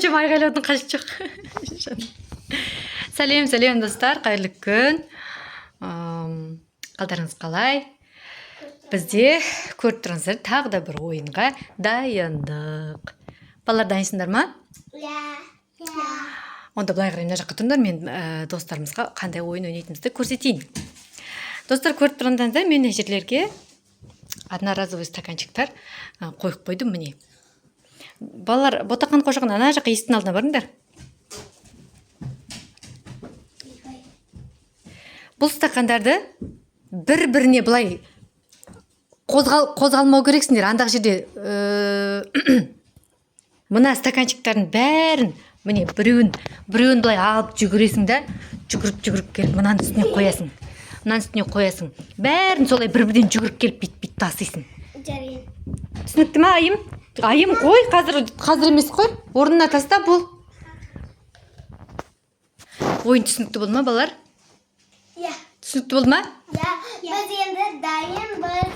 Ешем айғайлаудың қажеті жоқ. Сәлем достар, қайырлы күн. Қалдарыңыз қалай? Бізде көріп тұрыңыздар, тағы да бір ойынға дайындық. Балалар дайынсыңдар ма? Онда былай қарай, мына жаққа тұрыңдар, мен достарымызға қандай ойын ойнайтынымызды көрсетейін. Достар, көріп тұрғандарыңыздар, мен мына жерлерге одноразовый стаканчиктар қойып қойдым, міне. Балалар, ботақан қожаған ана жаққа есіктің алдына барыңдар. Бұл стакандарды бір-біріне былай қозғалмау керексіңдер. Андақ жерде мына стаканчиктардың бәрін, міне біреуін былай алып жүгіресің да, жүгіріп келіп мынаның үстіне қоясың. Мынаның үстіне қоясың. Бәрін солай бір-бірден жүгіріп келіп бит тасисың. Түсінікті ма, Айым? Айым қой, қазір емес қой. Орнына таста бұл. Ойын түсінікті бол ма, балалар? Иә. Түсінікті бол ма? Иә. Біз енді дайынбыз.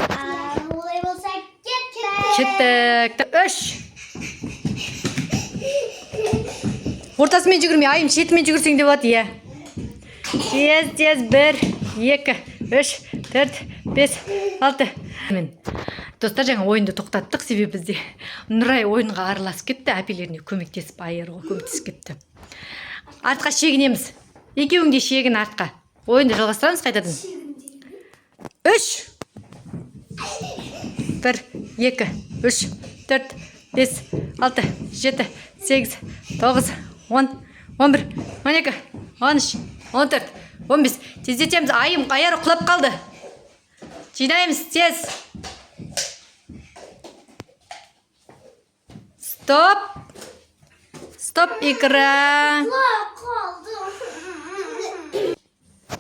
Олай болса кеттік. Кеттік. Ортасымен жүгірме, Айым шетімен жүгірсең де болады, иә. Тез, 1, 2, 3, 4, 5, 6. Достар, жаңа ойынды тоқтаттық, себебі бізде Нұрай ойынға араласып кетті, әпелеріне көмектесіп, айыруға көмектесіп кетті. Артқа шегінеміз. Екеуің де шегін артқа. Ойынды жалғастырамыз қайтадан. 3. 1, 2, 3, 4, 5, 6, 7, 8, 9, 10, 11, 12, 13, 14, 15. Тездетеміз. Айым, аяғы құлап қалды. Жинаймыз, тез. Стоп, экран.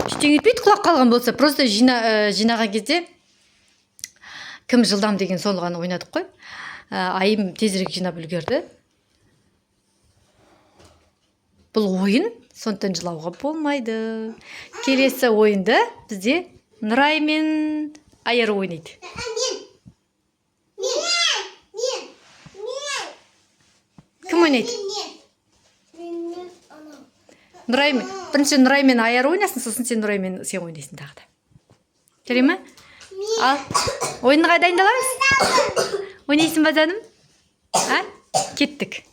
Ештеңе етпейді, құлап қалған болса. Просто жинаған кезде кім жылдам деген соны ғана ойнадық қой. Айым тезірек жинап үлгерді. Бұл ойын, сондықтан жылауға болмайды. Келесі ойынды бізде Нұрай мен Айыр ойнайды. Кім ойнайды? Бірінші Нұрай мен Айыр ойнасын, сосын сен Нұрай мен сен ойнайсың тағы да. Жарай ма? Ал, ойынға дайындаламыз? Ойнайсың ба жаным? Кеттік.